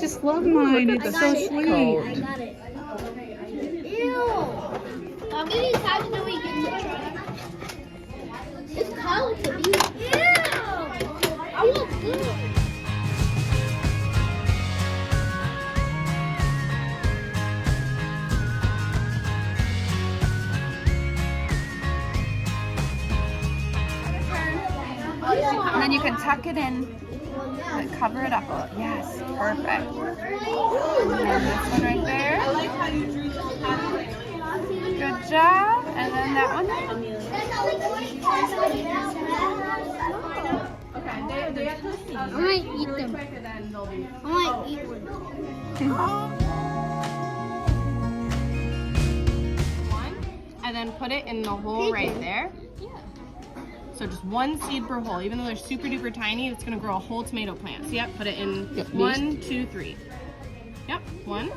just love mine. It's so sweet. I got it. Ew. I'll give you time until we get to try. It's cold to me. Ew. I want food. And then you can tuck it in, and cover it up. Yes, perfect. And then this one right there. Good job. And then that one there. I might eat them. I might eat One, and then put it in the hole right there. So just one seed per hole. Even though they're super duper tiny, it's gonna grow a whole tomato plant. So yep, put it in 1, 2, 3. Yep, 1,